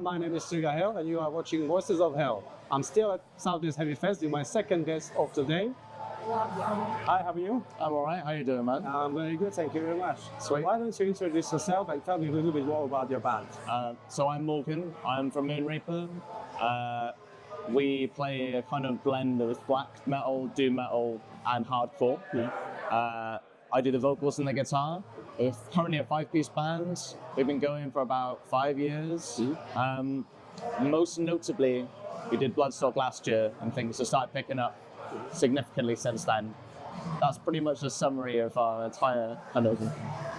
my name is Hell, and you are watching Voices of Hell. I'm still at Southwest Heavyfest, in my second guest of the day. Hi, how are you? I'm alright, how you doing, man? I'm very good, thank you very much. Sweet. Why don't you introduce yourself and tell me a little bit more about your band? So I'm Morgan, I'm from Moonreaper. We play a kind of blend of black metal, doom metal, and hardcore. I do the vocals and the guitar. We're currently a 5-piece band. We've been going for about 5 years. Most notably, we did Bloodstock last year, and things have started picking up significantly since then. That's pretty much a summary of our entire kind of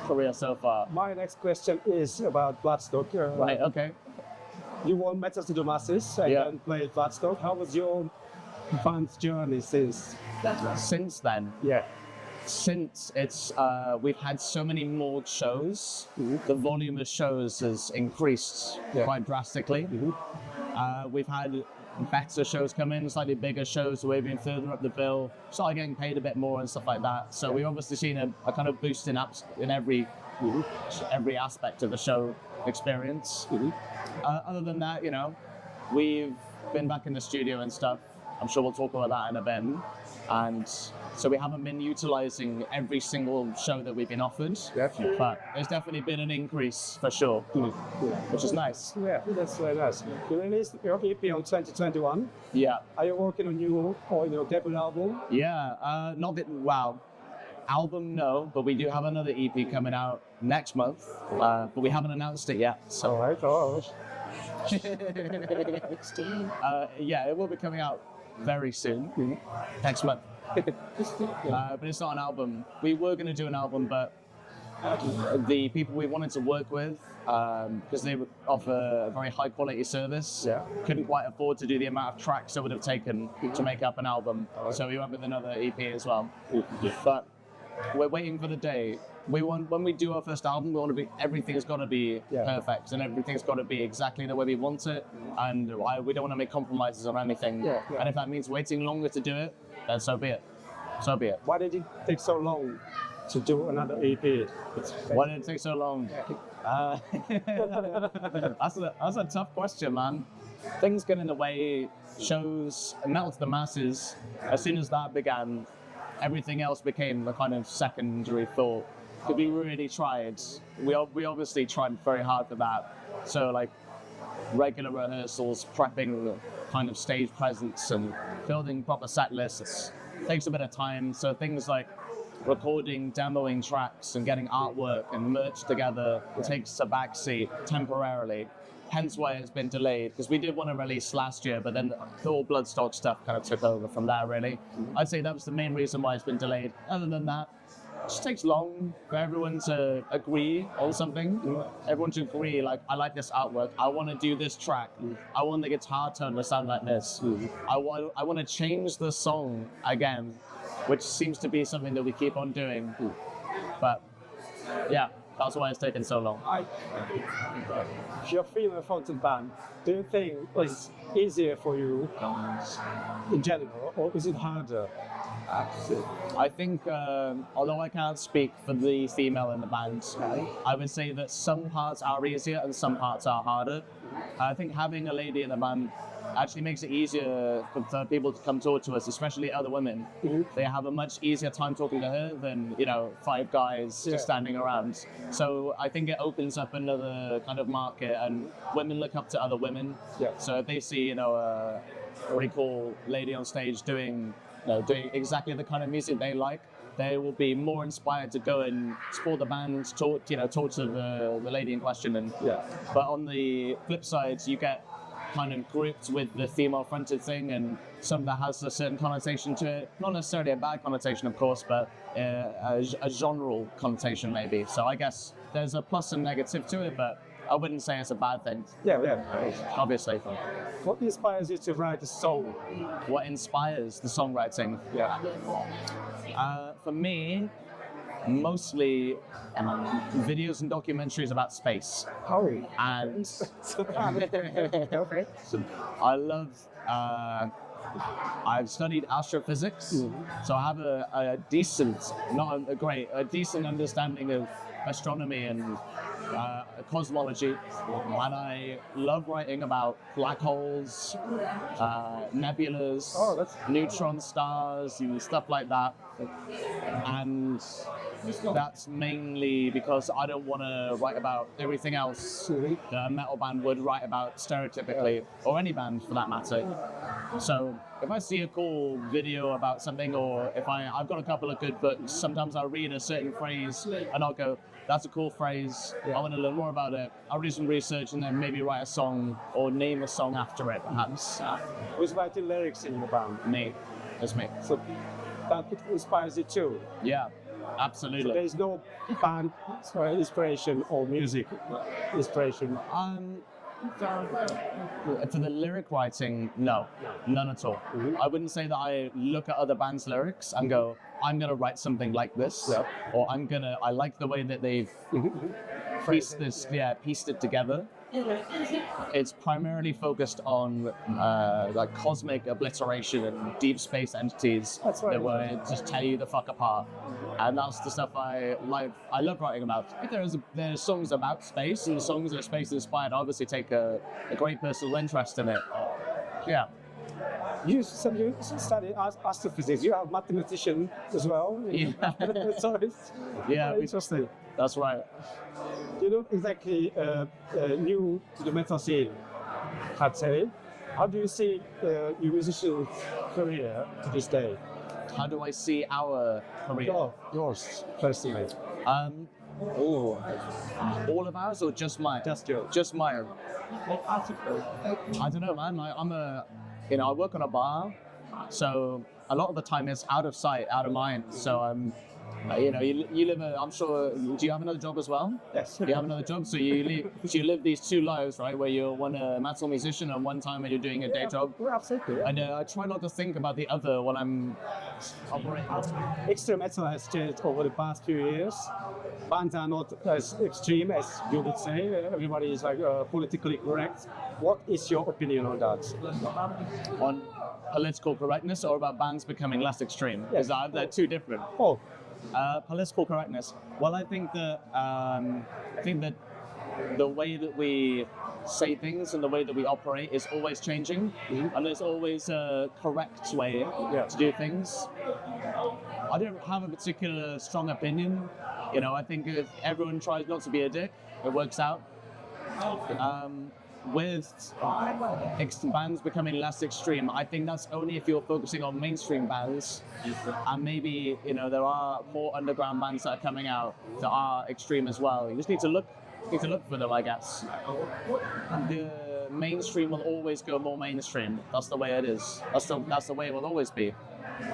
career so far. My next question is about Bloodstock. Right, okay. You won Metal to the Masses and then played Bloodstock. How was your band's journey since? Since then? Yeah. Since it's, we've had so many more shows, the volume of shows has increased quite drastically. We've had better shows come in, slightly bigger shows, we've been further up the bill, started getting paid a bit more and stuff like that. So we've obviously seen a kind of boost in every aspect of the show experience. Other than that, you know, we've been back in the studio and stuff. I'm sure we'll talk about that in a bit. And so we haven't been utilising every single show that we've been offered, but there's definitely been an increase for sure, which is nice. Yeah, that's very nice. You released your EP on 2021. Yeah. Are you working on your debut album? Yeah, not that, wow. Album, no, but we do have another EP coming out next month, but we haven't announced it yet. So. All right, all right. Yeah, it will be coming out very soon, next month. But it's not an album. We were going to do an album, but the people we wanted to work with, because they offer a very high quality service, couldn't quite afford to do the amount of tracks it would have taken to make up an album. So we went with another EP as well. But we're waiting for the day. When we do our first album, everything's got to be perfect, and everything's got to be exactly the way we want it, and we don't want to make compromises on anything. And if that means waiting longer to do it, then so be it. So be it. Why did it take so long to do another EP? Why did it take so long? That's a tough question, man. Things get in the way. Shows, Metal to the Masses. As soon as that began, everything else became a kind of secondary thought. Because we really tried. We obviously tried very hard for that. So like regular rehearsals, prepping kind of stage presence, and building proper set lists takes a bit of time. So things like recording, demoing tracks, and getting artwork and merch together takes a backseat temporarily. Hence why it's been delayed, because we did want to release last year, but then the whole Bloodstock stuff kind of took over from there, really. I'd say that was the main reason why it's been delayed. Other than that, it just takes long for everyone to agree on something. Everyone to agree, like, I like this artwork, I want to do this track, I want the guitar tone to sound like this. I want to change the song again, which seems to be something that we keep on doing. But yeah, that's why it's taken so long. If you're a female-fronted band, do you think it's easier for you in general, or is it harder? I think, although I can't speak for the female in the band, I would say that some parts are easier and some parts are harder. I think having a lady in the band actually makes it easier for people to come talk to us, especially other women. They have a much easier time talking to her than, 5 guys just standing around. So I think it opens up another kind of market, and women look up to other women. So if they see, a really cool lady on stage doing exactly the kind of music they like, they will be more inspired to go and support the band, talk to the lady in question. But on the flip side, you get kind of grouped with the female-fronted thing, and some that has a certain connotation to it. Not necessarily a bad connotation, of course, but a genre connotation maybe. So I guess there's a plus and negative to it, but I wouldn't say it's a bad thing. Obviously. What inspires you to write a song? What inspires the songwriting? For me, mostly videos and documentaries about space. And I love, I've studied astrophysics, so I have a decent, not a great, a decent understanding of astronomy and cosmology, and I love writing about black holes, nebulas, neutron stars, and stuff like that. And that's mainly because I don't want to write about everything else that a metal band would write about stereotypically, or any band for that matter. So if I see a cool video about something, or if I've got a couple of good books, sometimes I'll read a certain phrase and I'll go, that's a cool phrase, I want to learn more about it. I'll do some research and then maybe write a song or name a song after it, perhaps. Who's writing lyrics in the band? Me. It's me. So that inspires you too? Yeah, absolutely. So there's no band inspiration or music inspiration? For the lyric writing, no, none at all. I wouldn't say that I look at other bands' lyrics and go, I'm gonna write something like this, or I like the way that they've pieced it together. It's primarily focused on like cosmic obliteration and deep space entities that will just tear you the fuck apart. And that's the stuff I like. I love writing about. If there's songs about space and songs that are space inspired, I obviously take a great personal interest in it. Yeah. You study astrophysics. You are a mathematician as well. Yeah. So it's interesting. That's right. You're not exactly new to the metal scene, I'd say. How do you see your musician career to this day? How do I see our career? Yours, personally. All of ours or just mine? Just yours. Just mine. I don't know, man. I work on a bar, so a lot of the time it's out of sight, out of mind. So you live I'm sure, do you have another job as well? Yes. You have another job, so you live these two lives, right? Where you're one a metal musician and one time when you're doing a day job. Well, absolutely. And I try not to think about the other when I'm operating. Extreme metal has changed over the past few years. Bands are not as extreme as you would say. Everybody is like politically correct. What is your opinion on that? On political correctness or about bands becoming less extreme? Yes. Because they're two different. Oh. Political correctness. Well, I think that the way that we say things and the way that we operate is always changing, and there's always a correct way to do things. I don't have a particular strong opinion. I think if everyone tries not to be a dick, it works out. With bands becoming less extreme, I think that's only if you're focusing on mainstream bands, and maybe there are more underground bands that are coming out that are extreme as well. You just need to look for them, I guess. The mainstream will always go more mainstream. That's the way it is. That's the way it will always be.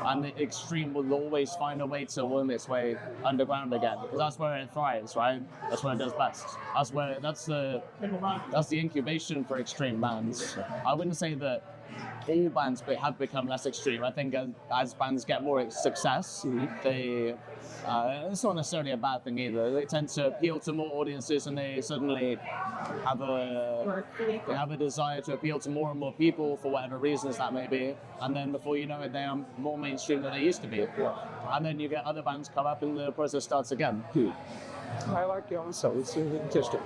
And the extreme will always find a way to worm its way underground again, because that's where it thrives, right? That's where it does best. That's the incubation for extreme bands. I wouldn't say that all bands have become less extreme. I think as bands get more success, it's not necessarily a bad thing either. They tend to appeal to more audiences, and they suddenly have a desire to appeal to more and more people for whatever reasons that may be. And then before you know it, they are more mainstream than they used to be. And then you get other bands come up, and the process starts again. I like your answer. It's really interesting.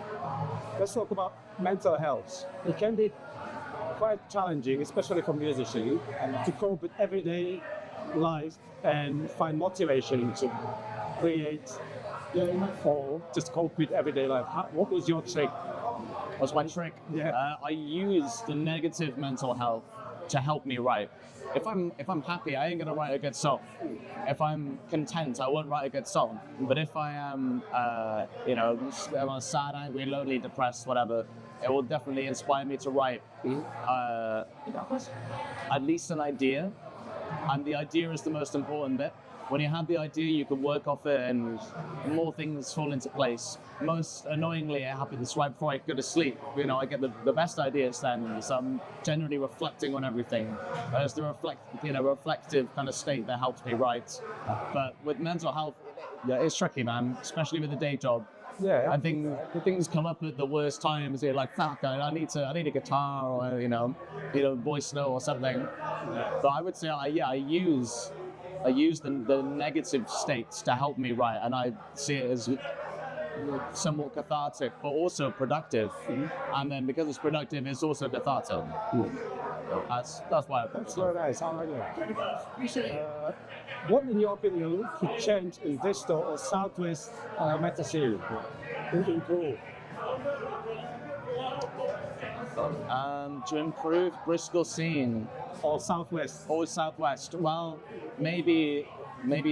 Let's talk about mental health. It can be quite challenging, especially for musicians, to cope with everyday life and find motivation to create or just cope with everyday life. What was your trick? What's my trick? Yeah. I use the negative mental health to help me write. If I'm happy, I ain't gonna write a good song. If I'm content, I won't write a good song. But if I am, I'm sad, angry, lonely, depressed, whatever, it will definitely inspire me to write at least an idea. And the idea is the most important bit. When you have the idea, you can work off it and more things fall into place. Most annoyingly, it happens right before I go to sleep. I get the best ideas then, so I'm generally reflecting on everything. It's the reflective kind of state that helps me write. But with mental health, it's tricky, man, especially with the day job. Yeah. I think things come up at the worst times. You're like, fuck, I need a guitar or voice note or something. But I would say, I use the negative states to help me write, and I see it as somewhat cathartic, but also productive. And then because it's productive, it's also cathartic. That's why I That's very nice. I like that. What, in your opinion, could change in Bristol or Southwest metal scene to improve? To improve Bristol scene Or Southwest? or Southwest. Well, maybe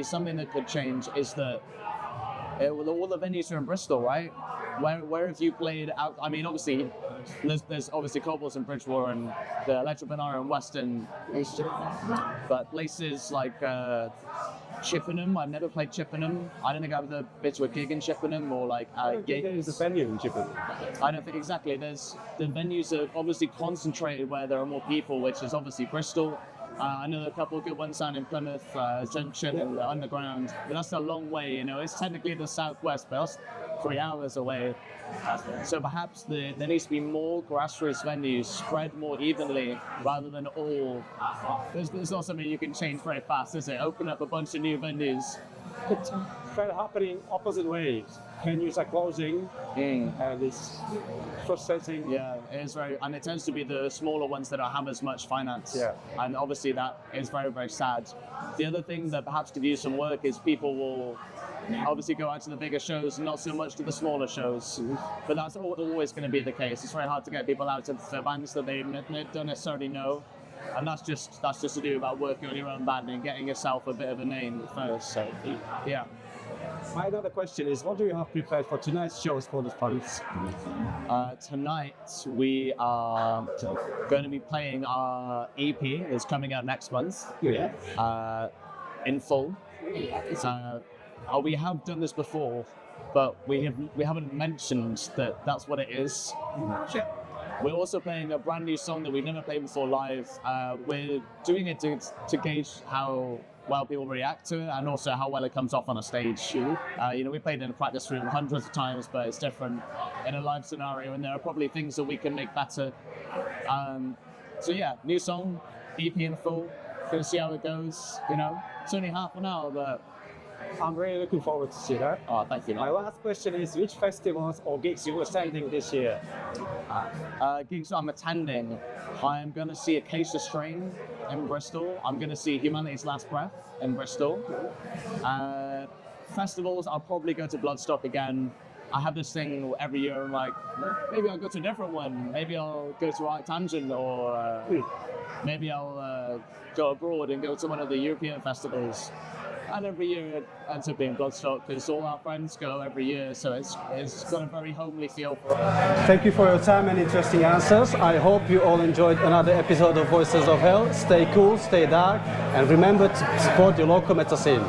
something that could change is that all the venues are in Bristol, right? Where have you played out? I mean, obviously, there's obviously Cobbles and Bridgewater and the Electric Banana and Western, but places like Chippenham. I've never played Chippenham. I don't think I've ever been to a gig in Chippenham or like There's a venue in Chippenham. I don't think exactly. There's the venues are obviously concentrated where there are more people, which is obviously Bristol. I know a couple of good ones down in Plymouth, Junction and the Underground, but that's a long way. It's technically the Southwest, but that's 3 hours away. So perhaps there needs to be more grassroots venues spread more evenly rather than all. There's not something you can change very fast, is it? Open up a bunch of new venues. It's kind of happening opposite ways. Venues are closing, and it's frustrating. Yeah, it is very, and it tends to be the smaller ones that don't have as much finance. Yeah. And obviously that is very, very sad. The other thing that perhaps could use some work is people will obviously go out to the bigger shows, not so much to the smaller shows. But that's always going to be the case. It's very hard to get people out to the bands that they don't necessarily know. And that's just to do about working on your own band and getting yourself a bit of a name first. So, yeah. My other question is, what do you have prepared for tonight's shows for the fans? Tonight we are going to be playing our EP. It's coming out next month. Yeah. In full. We have done this before, but we haven't mentioned that that's what it is. We're also playing a brand new song that we've never played before live. We're doing it to gauge how well people react to it and also how well it comes off on a stage. We played in a practice room hundreds of times, but it's different in a live scenario, and there are probably things that we can make better. So yeah, new song, EP in full. Gonna see how it goes. It's only half an hour, but I'm really looking forward to see that. oh, thank you. My last question is, which festivals or gigs you were attending this year? Gigs I'm attending, I'm going to see Acacia Strain in Bristol. I'm going to see Humanity's Last Breath in Bristol. Festivals, I'll probably go to Bloodstock again. I have this thing every year, I'm like, maybe I'll go to a different one. Maybe I'll go to Arctangent, or maybe I'll go abroad and go to one of the European festivals. And every year it ends up being Bloodstock because all our friends go every year, so it's got a very homely feel for it. Thank you for your time and interesting answers. I hope you all enjoyed another episode of Voices of Hell. Stay cool, stay dark, and remember to support your local metal scene.